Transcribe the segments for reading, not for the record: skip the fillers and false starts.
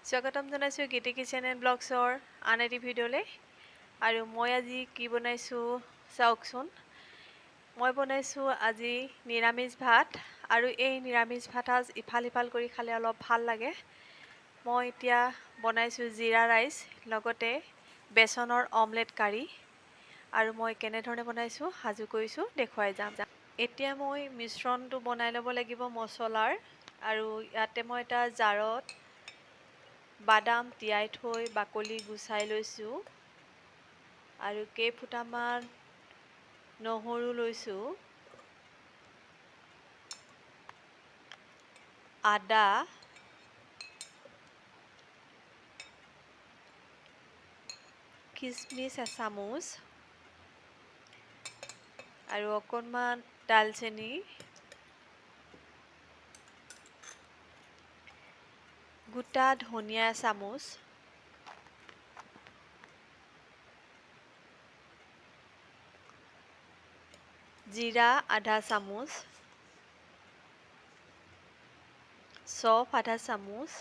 স্বাগতম জনাইছোঁ গীতি কিচেন এণ্ড ব্লগছৰ আন এটি ভিডিঅ'লৈ। আৰু মই আজি কি বনাইছোঁ চাওকচোন। মই বনাইছোঁ আজি নিৰামিষ ভাত, আৰু এই নিৰামিষ ভাত সাজ ইফাল সিফাল কৰি খালে অলপ ভাল লাগে। মই এতিয়া বনাইছোঁ জিৰা ৰাইচ, লগতে বেচনৰ অমলেট কাৰী। আৰু মই কেনেধৰণে বনাইছোঁ সাজু কৰিছোঁ দেখুৱাই যাম। এতিয়া মই মিশ্ৰণটো বনাই ল'ব লাগিব মছলাৰ। আৰু ইয়াতে মই এটা জাৰত বাদাম তিয়াই থৈ বাকলি গুচাই লৈছোঁ, আৰু কেইফুটামান নহৰু লৈছোঁ, আদা, খিচমিচ এচামুচ, আৰু অকণমান ডালচেনি, গোটা ধনিয়া এচামুচ, জিৰা আধা চামুচ, চফ আধা চামুচ,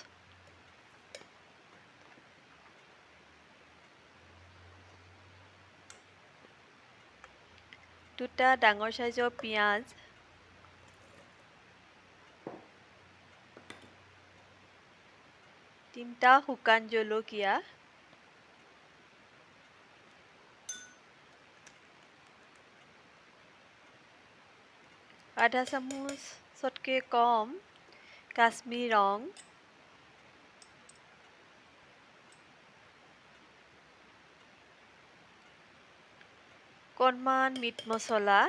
দুটা ডাঙৰ চাইজৰ পিঁয়াজ, তিনিটা শুকান জলকীয়া, আধা চামুচতকৈ কম কাশ্মীৰ ৰং, অকণমান মিট মছলা,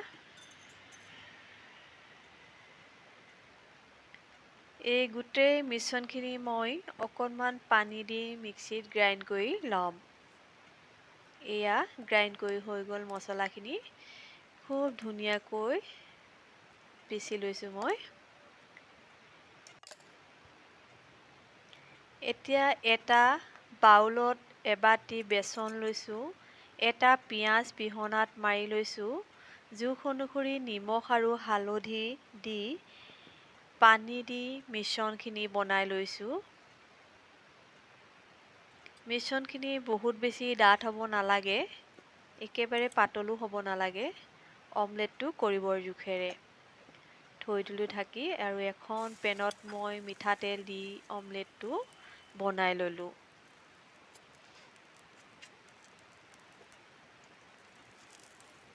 এই গোটেই মিশ্ৰণখিনি মই অকণমান পানী দি মিক্সিত গ্ৰাইণ্ড কৰি ল'ম। এয়া গ্ৰাইণ্ড কৰি হৈ গ'ল মছলাখিনি। খুব ধুনীয়াকৈ পিচি লৈছোঁ মই। এতিয়া এটা বাউলত এবাটি বেচন লৈছোঁ, এটা পিঁয়াজ পিহনাত মাৰি লৈছোঁ, জোখ অনুসৰি নিমখ আৰু হালধি দি পানী দি মিশ্ৰণখিনি বনাই লৈছোঁ। মিশ্ৰণখিনি বহুত বেছি ডাঠ হ'ব নালাগে, একেবাৰে পাতলো হ'ব নালাগে। অমলেটটো কৰিবৰ জোখেৰে থৈ দিলোঁ ঢাকি, আৰু এখন পেনত মই মিঠাতেল দি অমলেটটো বনাই ল'লোঁ।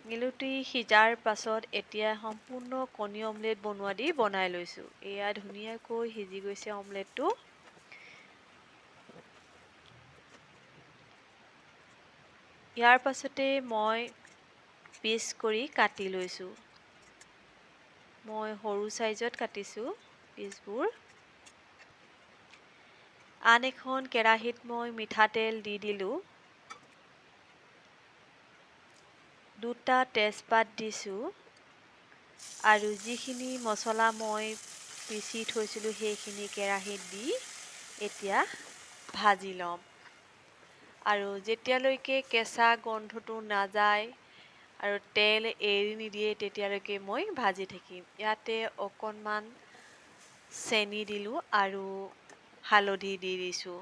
মিলুটি সিজাৰ পাছত এতিয়া সম্পূৰ্ণ কণী অমলেট বনোৱা দি বনাই লৈছোঁ। এয়া ধুনীয়াকৈ সিজি গৈছে অমলেটটো। ইয়াৰ পাছতে মই পিচ কৰি কাটি লৈছোঁ। মই সৰু চাইজত কাটিছোঁ পিচবোৰ। আন এখন কেৰাহীত মই মিঠাতেল দি দিলোঁ, দুটা তেজপাত দিছোঁ, আৰু যিখিনি মছলা মই পিচি থৈছিলোঁ সেইখিনি কেৰাহীত দি এতিয়া ভাজি ল'ম। আৰু যেতিয়ালৈকে কেঁচা গন্ধটো নাযায় আৰু তেল এৰি নিদিয়ে তেতিয়ালৈকে মই ভাজি থাকিম। ইয়াতে অকণমান চেনি দিলোঁ আৰু হালধি দি দিছোঁ।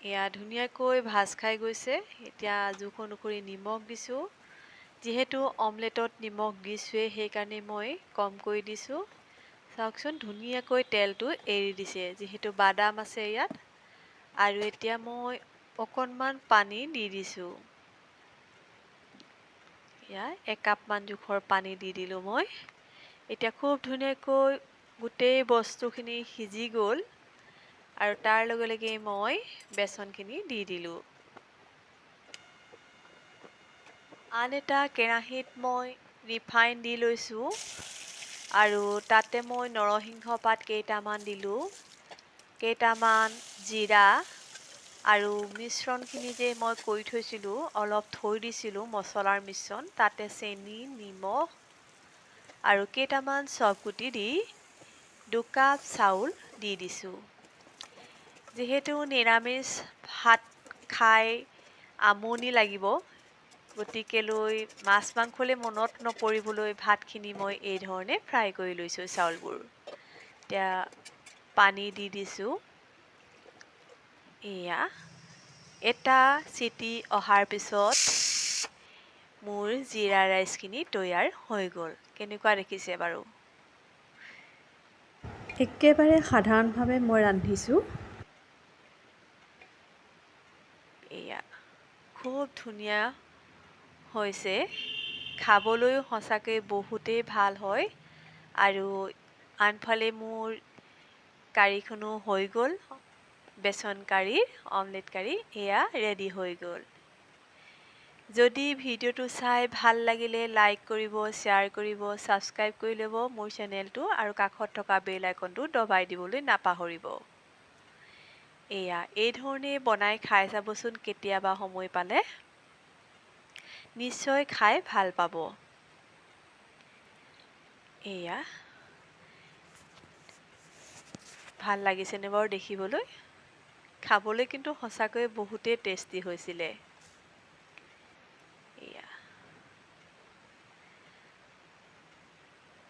এয়া ধুনীয়াকৈ ভাজ খাই গৈছে। এতিয়া জোখ অনুসৰি নিমখ দিছোঁ। যিহেতু অমলেটত নিমখ দিছোঁৱেই, সেইকাৰণে মই কমকৈ দিছোঁ। চাওকচোন ধুনীয়াকৈ তেলটো এৰি দিছে, যিহেতু বাদাম আছে ইয়াত। আৰু এতিয়া মই অকণমান পানী দি দিছোঁ। এয়া একাপমান জোখৰ পানী দি দিলোঁ মই। এতিয়া খুব ধুনীয়াকৈ গোটেই বস্তুখিনি সিজি গ'ল, আৰু তাৰ লগে লগে মই বেচনখিনি দি দিলোঁ। আন এটা কেৰাহীত মই ৰিফাইন দি লৈছোঁ, আৰু তাতে মই নৰসিংহ পাত কেইটামান দিলোঁ, কেইটামান জিৰা, আৰু মিশ্ৰণখিনি যে মই কৰি থৈছিলোঁ, অলপ থৈ দিছিলোঁ মছলাৰ মিশ্ৰণ, তাতে চেনি, নিমখ আৰু কেইটামান চফগুটি দি 2 কাপ চাউল দি দিছোঁ। যিহেতু নিৰামিষ ভাত খাই আমনি লাগিব, গতিকেলৈ মাছ মাংসলৈ মনত নপৰিবলৈ ভাতখিনি মই এই ধৰণে ফ্ৰাই কৰি লৈছোঁ চাউলবোৰ। এতিয়া পানী দি দিছোঁ। এয়া এটা চিটি অহাৰ পিছত মোৰ জিৰা ৰাইচখিনি তৈয়াৰ হৈ গ'ল। কেনেকুৱা দেখিছে বাৰু? একেবাৰে সাধাৰণভাৱে মই ৰান্ধিছোঁ। এয়া খুব ধুনীয়া হৈছে। খাবলৈও সঁচাকৈ বহুতেই ভাল হয়। আৰু আনফালে মোৰ কাৰীখনো হৈ গ'ল। বেচন কাৰী, অমলেট কাৰী এয়া ৰেডি হৈ গ'ল। যদি ভিডিঅ'টো চাই ভাল লাগিলে লাইক কৰিব, শ্বেয়াৰ কৰিব, ছাবস্ক্ৰাইব কৰি ল'ব মোৰ চেনেলটো আৰু কাষত থকা বেল আইকনটো দবাই দিবলৈ নাপাহৰিব। এয়া এই ধৰণে বনাই খাই চাবচোন কেতিয়াবা সময় পালে। নিশ্চয় খাই ভাল পাব। এয়া ভাল লাগিছেনে বাৰু দেখিবলৈ? খাবলৈ কিন্তু সঁচাকৈ বহুতেই টেষ্টি হৈছিলে। এয়া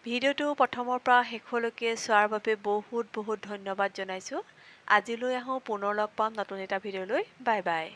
ভিডিঅ'টো প্ৰথমৰ পৰা শেষলৈকে চোৱাৰ বাবে বহুত বহুত ধন্যবাদ জনাইছোঁ। আজিলৈ আহোঁ, পুনৰ লগ পাম নতুন এটা ভিডিঅ'লৈ। Bye bye.